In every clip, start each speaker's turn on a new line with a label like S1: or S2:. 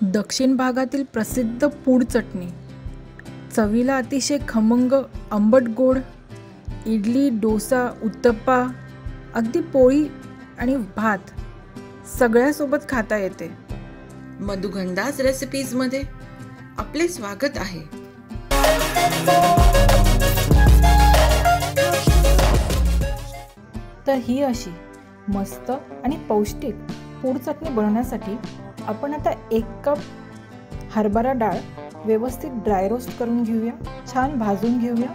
S1: दक्षिण भागातील प्रसिद्ध पूड चटणी, चवीला अतिशय खमंग आंबट गोड, इडली, डोसा, उत्तप्पा, अगदी पोळी आणि भात सगळ्यासोबत खाता येते।
S2: मधुगंधास रेसिपीजमध्ये आपले स्वागत आहे।
S1: तर ही अशी मस्त आणि पौष्टिक पूड चटणी बनवण्यासाठी आपण आता 1 कप हरभरा डाळ व्यवस्थित ड्राय रोस्ट करून घेऊया, छान भाजून घेऊया।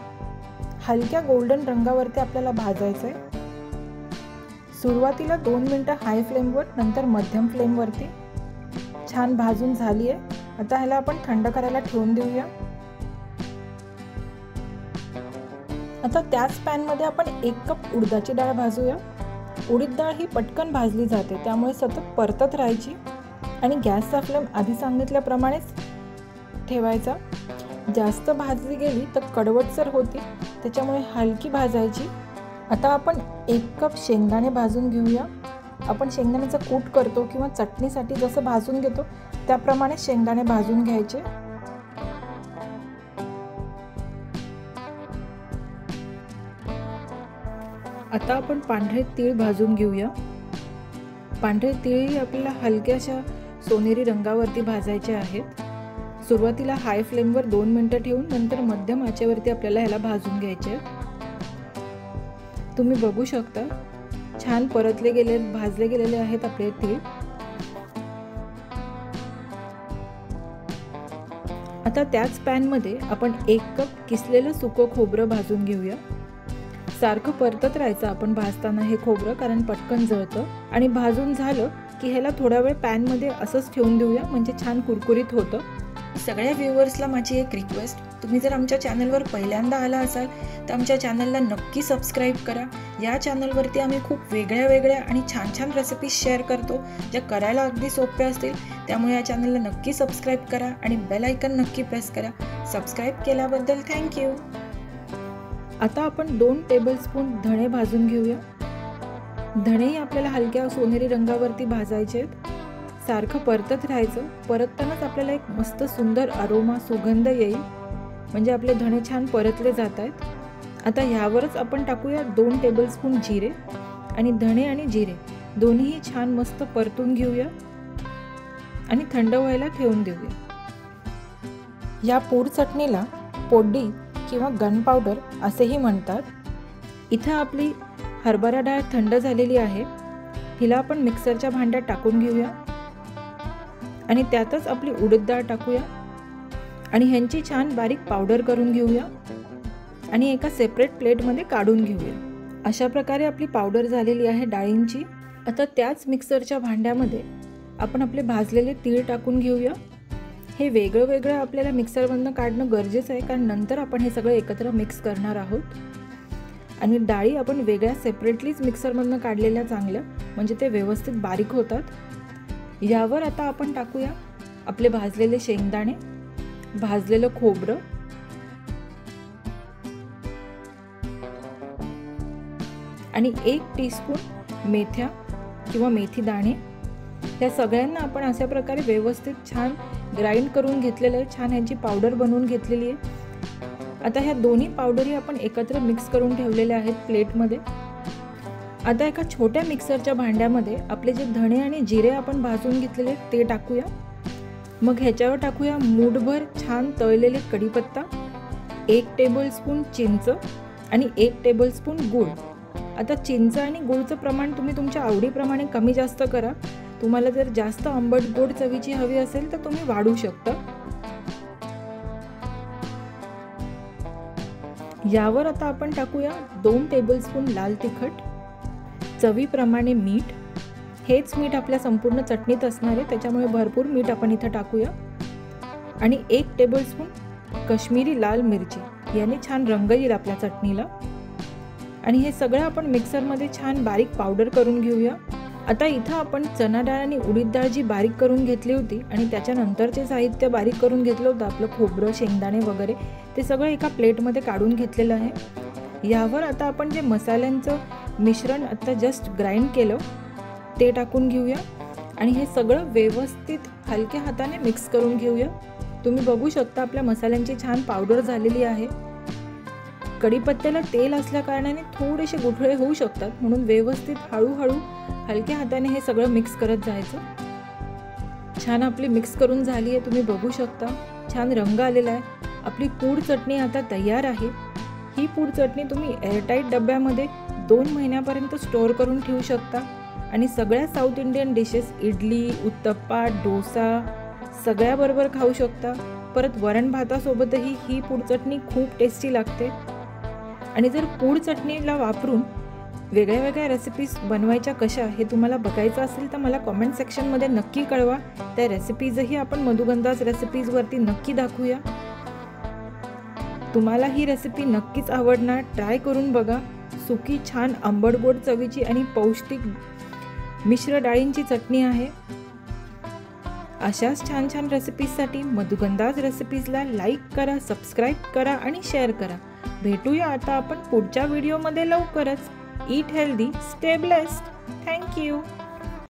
S1: हलक्या गोल्डन रंगावरती आपल्याला भाजायचं आहे। सुरुवातीला 2 मिनिटं हाय फ्लेमवर, नंतर मध्यम फ्लेमवरती छान भाजून झाली आहे। आता ह्याला आपण थंड करायला ठेवून देऊया। आता त्याच पॅनमध्ये आपण 1 कप उडदाची डाळ भाजूया। उडीद डाळ ही पटकन भाजली जाते, त्यामुळे सतत परतत राहायची आणि गॅसचा फ्लेम आधी सांगितल्याप्रमाणेच ठेवायचा। जास्त भाजली गेली तर कडवटसर होते, त्याच्यामुळे हलकी भाजायची। आता आपण 1 कप शेंगदाणे भाजून घेऊया। आपण शेंगदाण्याचा कूट करतो किंवा चटणीसाठी जसं भाजून घेतो त्याप्रमाणे शेंगदाणे भाजून घ्यायचे। आता आपण पांढरे तीळ भाजून घेऊया। पांढरे तीळ आपल्याला हलक्याशा सोनेरी रंगावरती भाजायचे आहेत। सुरुवातीला हाय फ्लेमवर 2 मिनिटं ठेवून नंतर मध्यम आचेवरती आपल्याला ह्याला भाजून घ्यायचे। तुम्ही बघू शकता छान भाजले गेलेले आहेत आपले तीळ। आता त्याच पॅन मध्ये आपण 1 कप किसलेलं सुकं खोबरं भाजून घेऊया। सारखं परतत राहायचं आपण भाजताना हे खोबरं, कारण पटकन जळतं। आणि भाजून झालं की ह्याला थोडा वेळ पॅन मध्ये असंच ठेवून देऊया, म्हणजे छान कुरकुरीत होतं।
S2: सगळ्या व्ह्यूअर्सला माझी एक रिक्वेस्ट, तुम्ही जर आमच्या चॅनलवर पहिल्यांदा आला असाल तर आमच्या चॅनलला नक्की सबस्क्राईब करा। या चॅनलवरती आम्ही खूप वेगळ्या आणि छान रेसिपीज शेअर करतो, ज्या करायला अगदी सोप्या असतील। त्यामुळे या चॅनलला नक्की सबस्क्राईब करा आणि बेल आयकन नक्की प्रेस करा। सबस्क्राईब केल्याबद्दल थँक्यू।
S1: आता आपण 2 टेबलस्पून धणे भाजून घेऊया। धणेही आपल्याला हलक्या सोनेरी रंगावरती भाजायचे आहेत। सारखं परतत राहायचं। परततानाच आपल्याला एक मस्त सुंदर अरोमा, सुगंध येईल, म्हणजे आपले धणे छान परतले जात आहेत। आता ह्यावरच आपण टाकूया 2 टेबलस्पून जिरे, आणि धणे आणि जिरे दोन्हीही छान मस्त परतून घेऊया आणि थंड व्हायला ठेवून देऊया। या पूड चटणीला पोड्डी किंवा गन पावडर असेही म्हणतात। इथं आपली हरभरा डाळ थंड झालेली आहे, हिला आपण मिक्सरच्या भांड्यात टाकून घेऊया आणि त्यातच आपली उडीद डाळ टाकूया आणि ह्यांची छान बारीक पावडर करून घेऊया आणि एका सेपरेट प्लेटमध्ये काढून घेऊया। अशा प्रकारे आपली पावडर झालेली आहे डाळींची। आता त्याच मिक्सरच्या भांड्यामध्ये आपण आपले भाजलेले तीळ टाकून घेऊया। हे वेगळं आपल्याला मिक्सरमधनं काढणं गरजेचं आहे, कारण नंतर आपण हे सगळं एकत्र मिक्स करणार आहोत। आणि डाळी आपण वेगळ्या सेपरेटलीच मिक्सरमधनं काढलेल्या चांगल्या, म्हणजे ते व्यवस्थित बारीक होतात। यावर आता आपण टाकूया आपले भाजलेले शेंगदाणे, भाजलेलं खोबरं, आणि 1 टीस्पून मेथ्या किंवा मेथी दाणे। या सगळ्यांना आपण अशा प्रकारे व्यवस्थित छान ग्राइंड करून घेतलेलं आहे, छान यांची पावडर बनवून घेतलेली आहे। आता ह्या दोन्ही पावडरी आपण एकत्र मिक्स करून ठेवलेल्या आहेत प्लेटमध्ये। आता एका छोट्या मिक्सरच्या भांड्यामध्ये आपले जे धणे आणि जिरे आपण भाजून घेतलेले ते टाकूया। मग ह्याच्यावर टाकूया मूठभर छान तळलेले कढीपत्ता, 1 टेबलस्पून चिंच आणि 1 टेबलस्पून गूळ। आता चिंच आणि गूळचं प्रमाण तुम्ही तुमच्या आवडीप्रमाणे कमी जास्त करा। तुम्हाला जर जास्त आंबट गोड चवीची हवी असेल तर तुम्ही वाढवू शकता। यावर आता आपण टाकूया 2 टेबलस्पून लाल तिखट, चवीप्रमाणे मीठ। हेच मीठ आपल्या संपूर्ण चटणीत असणार आहे, त्याच्यामुळे भरपूर मीठ आपण इथं टाकूया। आणि 1 टेबलस्पून काश्मीरी लाल मिरची, याने छान रंग येईल आपल्या चटणीला। आणि हे सगळं आपण मिक्सरमध्ये छान बारीक पावडर करून घेऊया। आता इथं आपण चना डाळ आणि उडीद डाळ जी बारीक करून घेतली होती आणि त्याच्यानंतरचे साहित्य बारीक करून घेतलं होतं, आपलं खोबरं, शेंगदाणे वगैरे, ते सगळं एका प्लेटमध्ये काढून घेतलेलं आहे। यावर आता आपण जे मसाल्यांचं मिश्रण आता जस्ट ग्राइंड केलं ते टाकून घेऊया आणि हे सगळं व्यवस्थित हलक्या हाताने मिक्स करून घेऊया। तुम्ही बघू शकता आपल्या मसाल्यांची छान पावडर झालेली आहे। कढीपत्त्याला तेल असल्या कारणाने थोडेसे गुठळे होऊ शकतात, म्हणून व्यवस्थित हळूहळू हलक्या हाताने हे सगळं मिक्स करत जायचं। छान आपली मिक्स करून झाली आहे, तुम्ही बघू शकता छान रंग आलेला आहे। आपली पूड चटणी आता तयार आहे। ही पूड चटणी तुम्ही एअरटाईट डब्यामध्ये 2 महिन्यापर्यंत स्टोअर करून ठेवू शकता आणि सगळ्या south Indian dishes idli, uttapam, dosa सगळ्याबरोबर खाऊ शकता। परत वरण भातासोबतही ही पूड चटणी खूप टेस्टी लागते। आणि जर पूड चटणीला वापरून वेगळ्या वेगळ्या रेसिपीज बनवायच्या कशा हे तुम्हाला बघायचं असेल तर मला कमेंट सेक्शनमध्ये नक्की कळवा। त्या रेसिपीजही आपण मधुगंधाज रेसिपीजवरती नक्की दाखवूया। तुम्हाला ही रेसिपी नक्कीच आवडणार, ट्राय करून बघा। सुकी छान आंबट गोड चवीची आणि पौष्टिक मिश्र डाळींची चटणी आहे। अशाच छान छान रेसिपीजसाठी मधुगंधाज रेसिपीजला लाईक करा, सबस्क्राईब करा आणि शेअर करा। भेटूया आता आपण पुढच्या व्हिडिओमध्ये लवकरच। Eat healthy, stay blessed. Thank you.